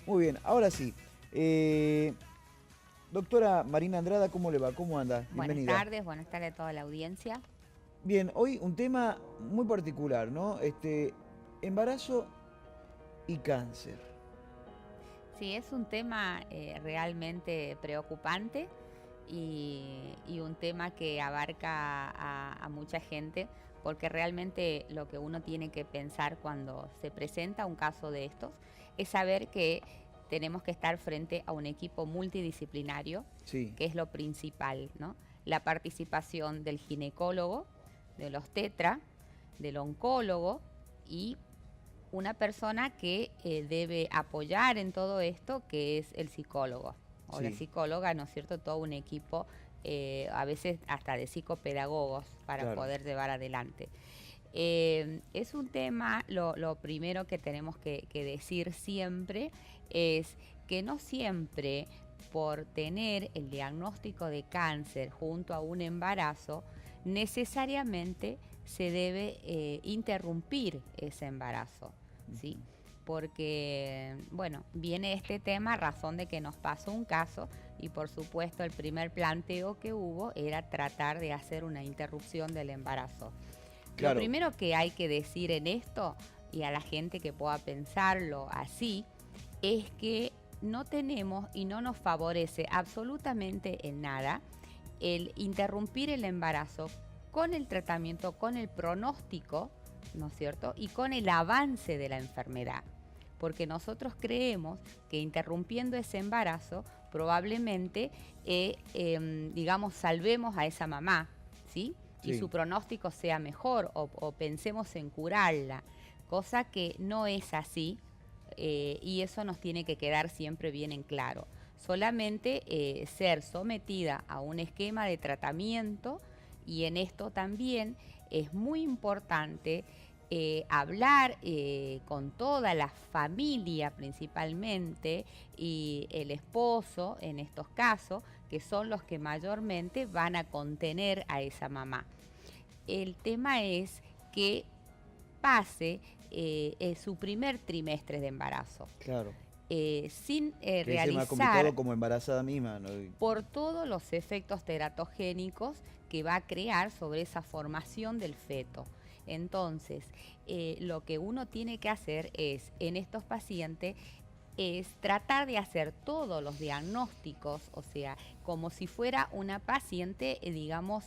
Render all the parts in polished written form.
Muy bien, ahora sí. Doctora Marina Andrada, ¿cómo le va? ¿Cómo anda? Bienvenida. Buenas tardes a toda la audiencia. Bien, hoy un tema muy particular, ¿no? Embarazo y cáncer. Sí, es un tema realmente preocupante y un tema que abarca a mucha gente porque realmente lo que uno tiene que pensar cuando se presenta un caso de estos es saber que tenemos que estar frente a un equipo multidisciplinario, Sí, que es lo principal, ¿no? La participación del ginecólogo, del obstetra, del oncólogo y una persona que debe apoyar en todo esto, que es el psicólogo o la sí, psicóloga, ¿no es cierto? Todo un equipo, a veces hasta de psicopedagogos para claro. poder llevar adelante. Es un tema, lo primero que tenemos que decir siempre es que no siempre por tener el diagnóstico de cáncer junto a un embarazo, necesariamente se debe interrumpir ese embarazo, ¿sí? Porque, bueno, viene este tema a razón de que nos pasó un caso y por supuesto el primer planteo que hubo era tratar de hacer una interrupción del embarazo. Lo Claro, primero que hay que decir en esto, y a la gente que pueda pensarlo así, es que no tenemos y no nos favorece absolutamente en nada el interrumpir el embarazo con el tratamiento, con el pronóstico, ¿no es cierto? Y con el avance de la enfermedad. Porque nosotros creemos que interrumpiendo ese embarazo probablemente, digamos, salvemos a esa mamá, ¿sí? Y sí. su pronóstico sea mejor o pensemos en curarla, cosa que no es así, y eso nos tiene que quedar siempre bien en claro. Solamente ser sometida a un esquema de tratamiento y en esto también es muy importante hablar con toda la familia principalmente y el esposo en estos casos, que son los que mayormente van a contener a esa mamá. El tema es que pase su primer trimestre de embarazo Claro. sin Que es el más complicado realizar como embarazada misma, ¿no? por todos los efectos teratogénicos que va a crear sobre esa formación del feto. Entonces, lo que uno tiene que hacer es, en estos pacientes, es tratar de hacer todos los diagnósticos, o sea, como si fuera una paciente, digamos,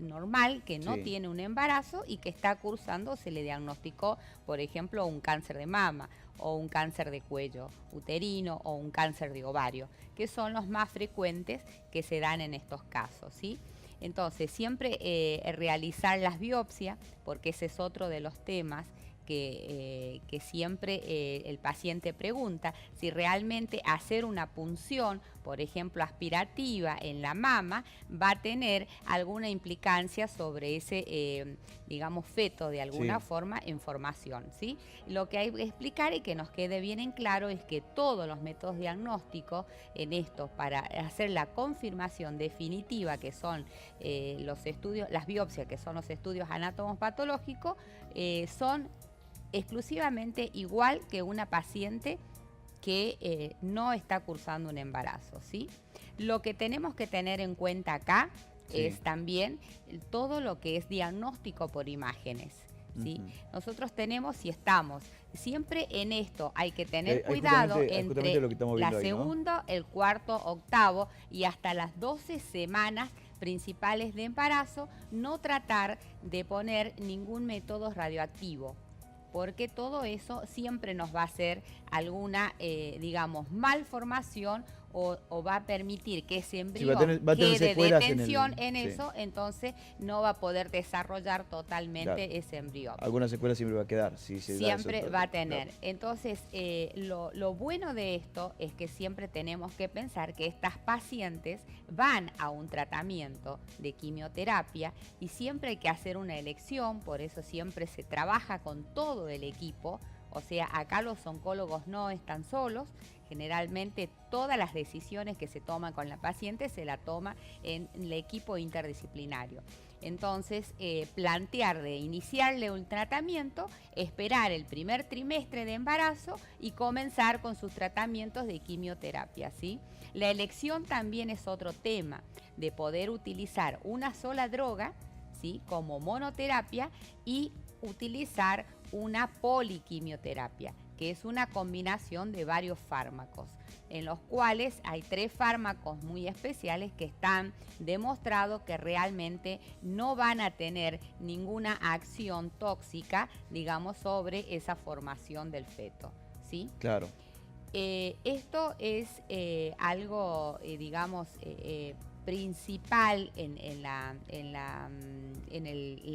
normal, que no Sí, tiene un embarazo y que está cursando, se le diagnosticó, por ejemplo, un cáncer de mama o un cáncer de cuello uterino o un cáncer de ovario, que son los más frecuentes que se dan en estos casos, ¿sí? Entonces, siempre realizar las biopsias, porque ese es otro de los temas que siempre el paciente pregunta, si realmente hacer una punción, por ejemplo, aspirativa en la mama, va a tener alguna implicancia sobre ese, digamos, feto de alguna sí. forma en formación, ¿sí? Lo que hay que explicar y que nos quede bien en claro es que todos los métodos diagnósticos en esto, para hacer la confirmación definitiva, que son los estudios, las biopsias, que son los estudios anatomos patológicos, son exclusivamente igual que una paciente que no está cursando un embarazo, ¿sí? Lo que tenemos que tener en cuenta acá Sí. es también todo lo que es diagnóstico por imágenes, ¿sí? Ujú. Nosotros tenemos y estamos siempre en esto, hay que tener Que cuidado hay justamente entre lo que estamos la viendo ahí, ¿no? segunda, el cuarto, octavo y hasta las 12 semanas principales de embarazo, no tratar de poner ningún método radioactivo, porque todo eso siempre nos va a hacer alguna, digamos, malformación o va a permitir que ese Sí, embrión va a tener quede de secuelas en tensión el... en Sí, eso, entonces no va a poder desarrollar claro. totalmente ese embrión. Alguna secuela siempre va a quedar si se da eso. Siempre va a Claro. tener. Entonces, lo bueno de esto es que siempre tenemos que pensar que estas pacientes van a un tratamiento de quimioterapia y siempre hay que hacer una elección, por eso siempre se trabaja con todo el equipo, O sea, acá los oncólogos no están solos. Generalmente todas las decisiones que se toman con la paciente se la toma en el equipo interdisciplinario. Entonces, plantear de iniciarle un tratamiento, esperar el primer trimestre de embarazo y comenzar con sus tratamientos de quimioterapia, ¿sí? La elección también es otro tema, de poder utilizar una sola droga, ¿sí?, como monoterapia, y utilizar una poliquimioterapia, que es una combinación de varios fármacos, en los cuales hay 3 fármacos muy especiales que están demostrados que realmente no van a tener ninguna acción tóxica, digamos, sobre esa formación del feto, ¿sí? Claro. Esto es algo, digamos, principal en la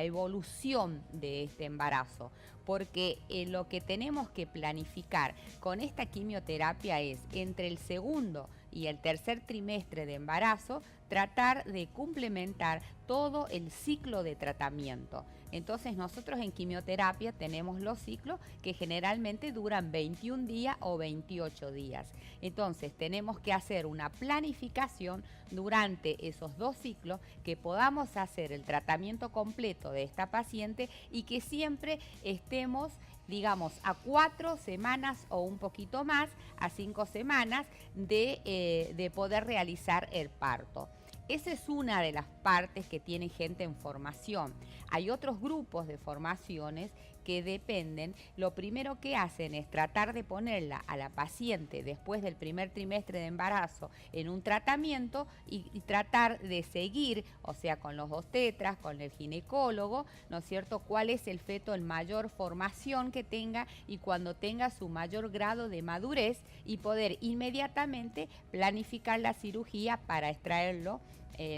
evolución de este embarazo, porque lo que tenemos que planificar con esta quimioterapia es entre el segundo y el tercer trimestre de embarazo tratar de complementar todo el ciclo de tratamiento. Entonces nosotros en quimioterapia tenemos los ciclos que generalmente duran 21 días o 28 días. Entonces tenemos que hacer una planificación durante esos 2 ciclos, que podamos hacer el tratamiento completo de esta paciente y que siempre estemos, digamos, a 4 semanas o un poquito más, a 5 semanas de poder realizar el parto. Esa es una de las partes que tiene gente en formación. Hay otros grupos de formaciones que dependen, lo primero que hacen es tratar de ponerla a la paciente después del primer trimestre de embarazo en un tratamiento y tratar de seguir, o sea, con los obstetras, con el ginecólogo, ¿no es cierto?, cuál es el feto en mayor formación que tenga y cuando tenga su mayor grado de madurez, y poder inmediatamente planificar la cirugía para extraerlo,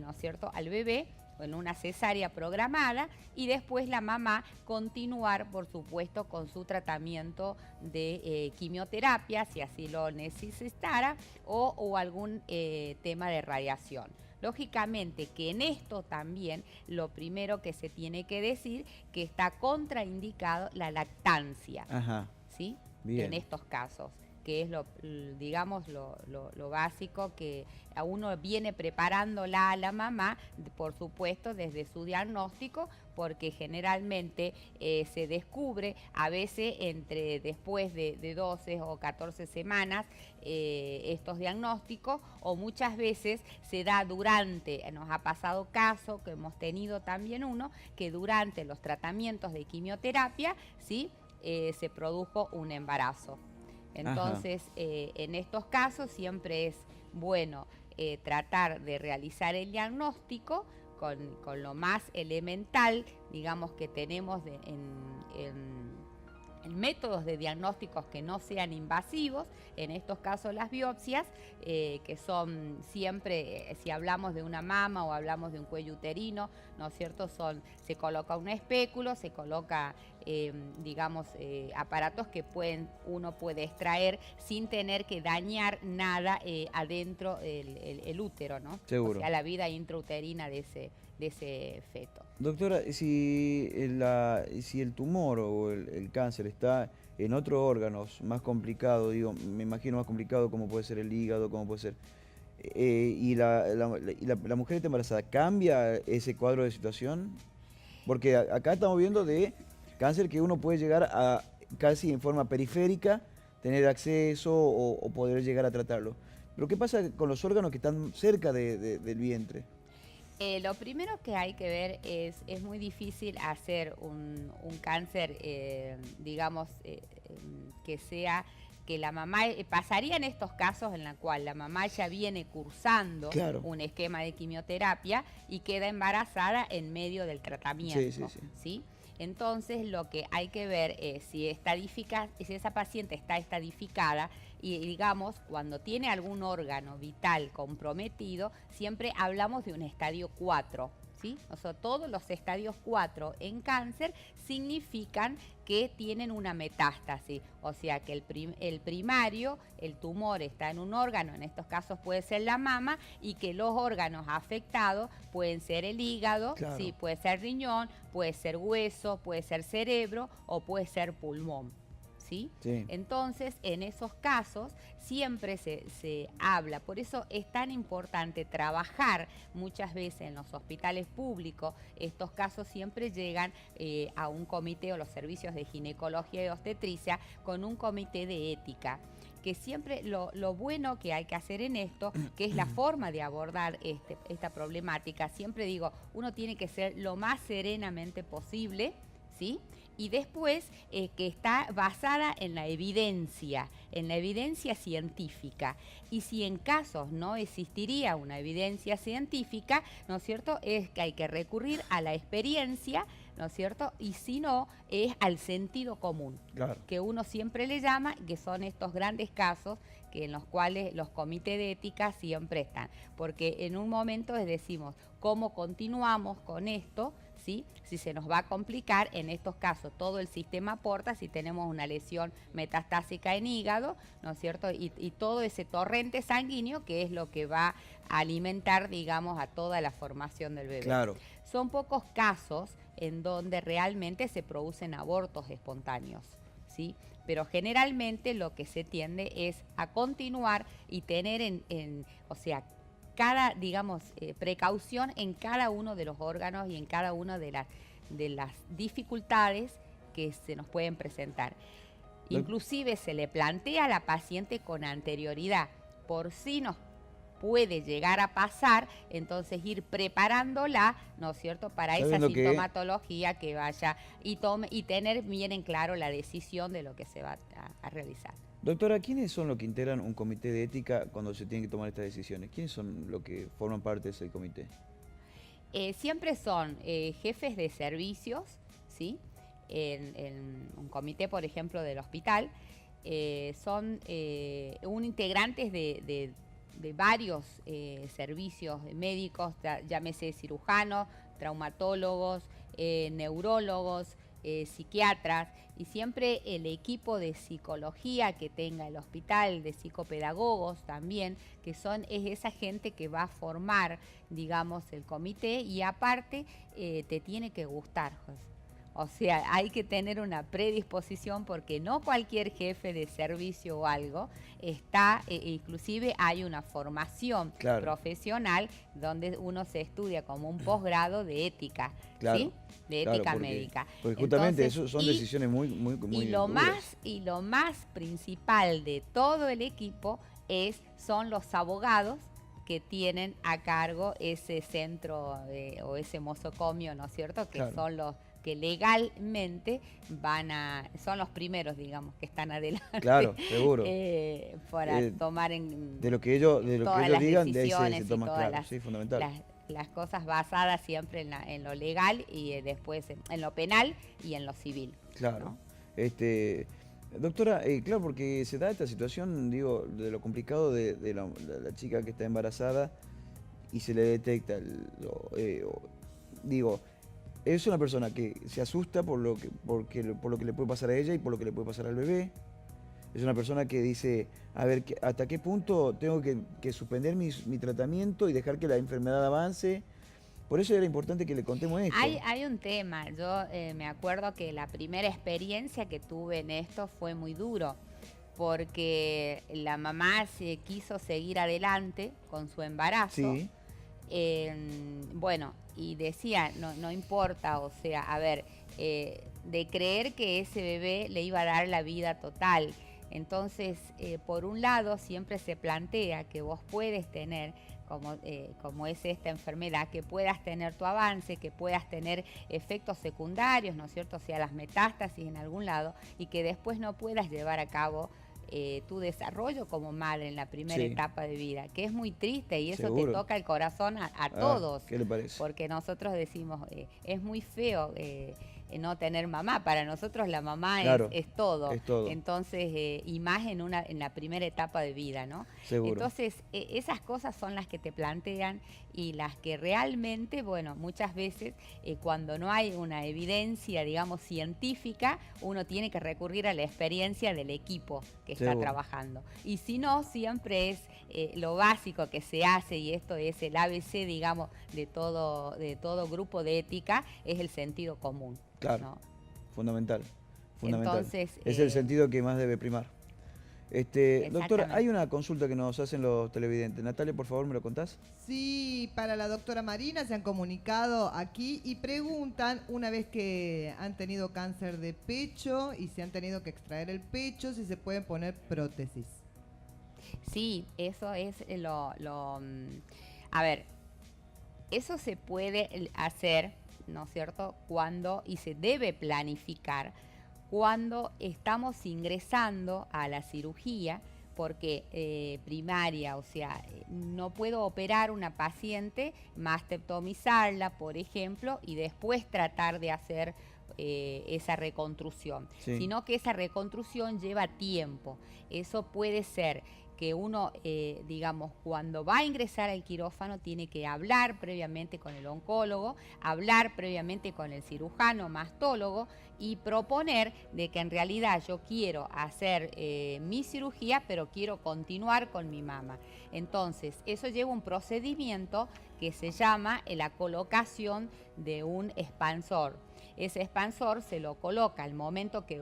¿no es cierto?, al bebé en una cesárea programada, y después la mamá continuar, por supuesto, con su tratamiento de quimioterapia, si así lo necesitara, o algún tema de radiación. Lógicamente que en esto también lo primero que se tiene que decir que está contraindicado la lactancia. Ajá. ¿Sí? Bien. En estos casos, que es lo básico que a uno viene preparándola a la mamá, por supuesto, desde su diagnóstico, porque generalmente se descubre a veces después de 12 o 14 semanas estos diagnósticos, o muchas veces se da durante, nos ha pasado caso, que hemos tenido también uno, que durante los tratamientos de quimioterapia, ¿sí?, se produjo un embarazo. Entonces, en estos casos siempre es bueno tratar de realizar el diagnóstico con lo más elemental, digamos, que tenemos en métodos de diagnósticos que no sean invasivos, en estos casos las biopsias, que son siempre, si hablamos de una mama o hablamos de un cuello uterino, ¿no es cierto?, se coloca un espéculo, se coloca, digamos, aparatos que uno puede extraer sin tener que dañar nada adentro el útero, ¿no? Seguro. O sea, la vida intrauterina de ese feto. Doctora, si el tumor o el cáncer está en otros órganos más complicados, digo, me imagino más complicado, como puede ser el hígado, como puede ser, y la mujer está embarazada, ¿cambia ese cuadro de situación? Porque acá estamos viendo de cáncer que uno puede llegar a casi en forma periférica, tener acceso o poder llegar a tratarlo. Pero ¿qué pasa con los órganos que están cerca del vientre? Lo primero que hay que ver es muy difícil hacer un cáncer, digamos, que la mamá, pasaría en estos casos en la cual la mamá ya viene cursando un esquema de quimioterapia y queda embarazada en medio del tratamiento. ¿Sí? Entonces lo que hay que ver es si esa paciente está estadificada, y digamos, cuando tiene algún órgano vital comprometido, siempre hablamos de un estadio 4. ¿Sí? O sea, todos los estadios 4 en cáncer significan que tienen una metástasis, o sea que el primario, el tumor está en un órgano, en estos casos puede ser la mama, y que los órganos afectados pueden ser el hígado, ¿sí?, puede ser riñón, puede ser hueso, puede ser cerebro o puede ser pulmón. ¿sí? Sí. Entonces, en esos casos siempre se habla. Por eso es tan importante trabajar muchas veces en los hospitales públicos. Estos casos siempre llegan a un comité, o los servicios de ginecología y obstetricia, con un comité de ética. Que siempre lo bueno que hay que hacer en esto, que es la forma de abordar esta problemática, siempre digo, uno tiene que ser lo más serenamente posible, ¿sí? Y después que está basada en la evidencia científica. Y si en casos no existiría una evidencia científica, ¿no es cierto?, es que hay que recurrir a la experiencia, ¿no es cierto? Y si no, es al sentido común, Claro. que uno siempre le llama, que son estos grandes casos que en los cuales los comités de ética siempre están. Porque en un momento decimos, ¿cómo continuamos con esto? ¿Sí? Si se nos va a complicar, en estos casos todo el sistema aporta, si tenemos una lesión metastásica en hígado, ¿no es cierto? Y todo ese torrente sanguíneo que es lo que va a alimentar, digamos, a toda la formación del bebé. Claro. Son pocos casos en donde realmente se producen abortos espontáneos, ¿sí? Pero generalmente lo que se tiende es a continuar y tener o sea, cada, digamos, precaución en cada uno de los órganos y en cada una de las dificultades que se nos pueden presentar. Inclusive se le plantea a la paciente con anterioridad, por si nos puede llegar a pasar, entonces ir preparándola, ¿no es cierto?, para esa sintomatología que vaya y tener bien en claro la decisión de lo que se va a realizar. Doctora, ¿quiénes son los que integran un comité de ética cuando se tienen que tomar estas decisiones? ¿Quiénes son los que forman parte de ese comité? Siempre son jefes de servicios, ¿sí? En un comité, por ejemplo, del hospital, son integrantes de varios servicios médicos, llámese cirujanos, traumatólogos, neurólogos, psiquiatras, y siempre el equipo de psicología que tenga el hospital, de psicopedagogos también, que es esa gente que va a formar, digamos, el comité, y aparte te tiene que gustar, José. O sea, hay que tener una predisposición porque no cualquier jefe de servicio o algo está, inclusive hay una formación profesional donde uno se estudia como un posgrado de ética, ¿sí? De ética médica. Porque justamente eso son decisiones muy duras. Y lo más principal de todo el equipo son los abogados que tienen a cargo ese centro o ese mosocomio, ¿no es cierto? Que son los que legalmente son los primeros, digamos, que están adelante. Claro, seguro. Para tomar de lo que ellos digan, de ahí se toma claro, sí, fundamental. Las cosas basadas siempre en lo legal y después en lo penal y en lo civil. Claro. ¿No? Doctora, claro, porque se da esta situación, digo, de lo complicado de la chica que está embarazada y se le detecta, es una persona que se asusta por lo que le puede pasar a ella y por lo que le puede pasar al bebé. Es una persona que dice, a ver, ¿hasta qué punto tengo que suspender mi tratamiento y dejar que la enfermedad avance? Por eso era importante que le contemos esto. Hay un tema. Yo me acuerdo que la primera experiencia que tuve en esto fue muy duro, porque la mamá se quiso seguir adelante con su embarazo. Sí. Bueno, y decía, no importa, o sea, a ver, de creer que ese bebé le iba a dar la vida total. Entonces, por un lado, siempre se plantea que vos puedes tener, como es esta enfermedad, que puedas tener tu avance, que puedas tener efectos secundarios, ¿no es cierto? O sea, las metástasis en algún lado, y que después no puedas llevar a cabo tu desarrollo como madre en la primera etapa de vida, que es muy triste y eso te toca el corazón a todos. ¿Qué le parece? Porque nosotros decimos, es muy feo no tener mamá. Para nosotros la mamá es todo. Es todo. Entonces, y más en la primera etapa de vida, ¿no? Seguro. Entonces, esas cosas son las que te plantean y las que realmente, bueno, muchas veces cuando no hay una evidencia, digamos, científica, uno tiene que recurrir a la experiencia del equipo que está trabajando. Y si no, siempre es lo básico que se hace, y esto es el ABC, digamos, de todo grupo de ética, es el sentido común. Claro, ¿no? fundamental. fundamental. Entonces, Es el sentido que más debe primar. Doctora, exactamente. hay una consulta que nos hacen los televidentes. Natalia, por favor, ¿me lo contás? Sí, para la doctora Marina se han comunicado aquí y preguntan, una vez que han tenido cáncer de pecho y se han tenido que extraer el pecho, si se pueden poner prótesis. Sí, eso es a ver, eso se puede hacer, ¿no es cierto?, cuando, y se debe planificar, cuando estamos ingresando a la cirugía, porque primaria, o sea, no puedo operar una paciente, mastectomizarla, por ejemplo, y después tratar de hacer esa reconstrucción, Sí. sino que esa reconstrucción lleva tiempo. Eso puede ser que uno, digamos, cuando va a ingresar al quirófano tiene que hablar previamente con el oncólogo, hablar previamente con el cirujano mastólogo y proponer de que en realidad yo quiero hacer mi cirugía, pero quiero continuar con mi mama. Entonces, eso lleva un procedimiento que se llama la colocación de un expansor. Ese expansor se lo coloca al momento que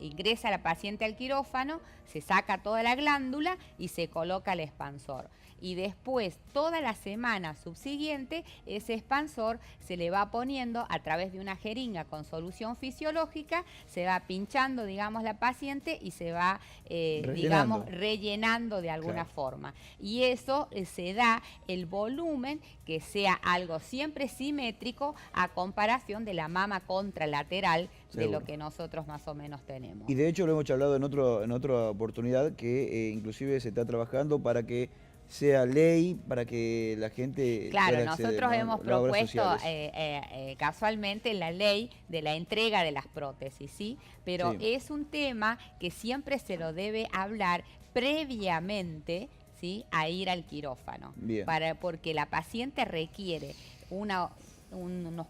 ingresa la paciente al quirófano, se saca toda la glándula y se coloca el expansor. Y después, toda la semana subsiguiente, ese expansor se le va poniendo a través de una jeringa con solución fisiológica, se va pinchando, digamos, la paciente y se va, digamos, rellenando de alguna forma. Y eso se da el volumen que sea algo siempre simétrico a comparación de la mama contralateral de lo que nosotros más o menos tenemos. Y de hecho lo hemos hablado en otra oportunidad que inclusive se está trabajando para que sea ley, para que la gente Claro, pueda acceder, nosotros ¿no? hemos Las obras propuesto sociales. casualmente la ley de la entrega de las prótesis, ¿sí? Pero Sí. es un tema que siempre se lo debe hablar previamente, ¿sí?, a ir al quirófano. Bien. Porque la paciente requiere unos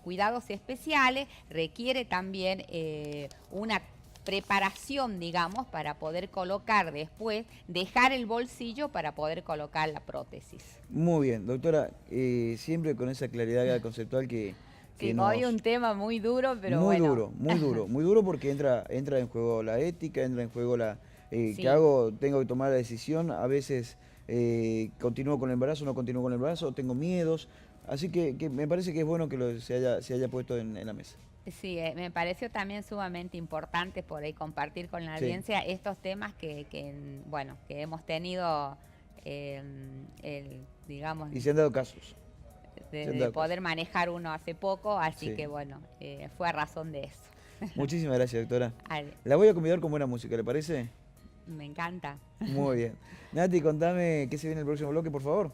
cuidados especiales, requiere también una preparación, digamos, para poder colocar después, dejar el bolsillo para poder colocar la prótesis. Muy bien, doctora, siempre con esa claridad conceptual que Sí, nos... hoy un tema muy duro, pero muy bueno. duro, muy duro, muy duro porque entra en juego la ética, entra en juego Sí. ¿qué hago? Tengo que tomar la decisión, a veces continúo con el embarazo, no continúo con el embarazo, tengo miedos, así que me parece que es bueno que se haya puesto en la mesa. Sí, me pareció también sumamente importante por ahí compartir con la Sí. audiencia estos temas bueno, que hemos tenido, digamos, Y se han dado casos. de poder manejar uno hace poco, así Sí. que bueno, fue a razón de eso. Muchísimas gracias, doctora. Ale, La voy a convidar con buena música, ¿le parece? me encanta. Muy bien. Nati, contame qué se viene el próximo bloque, por favor.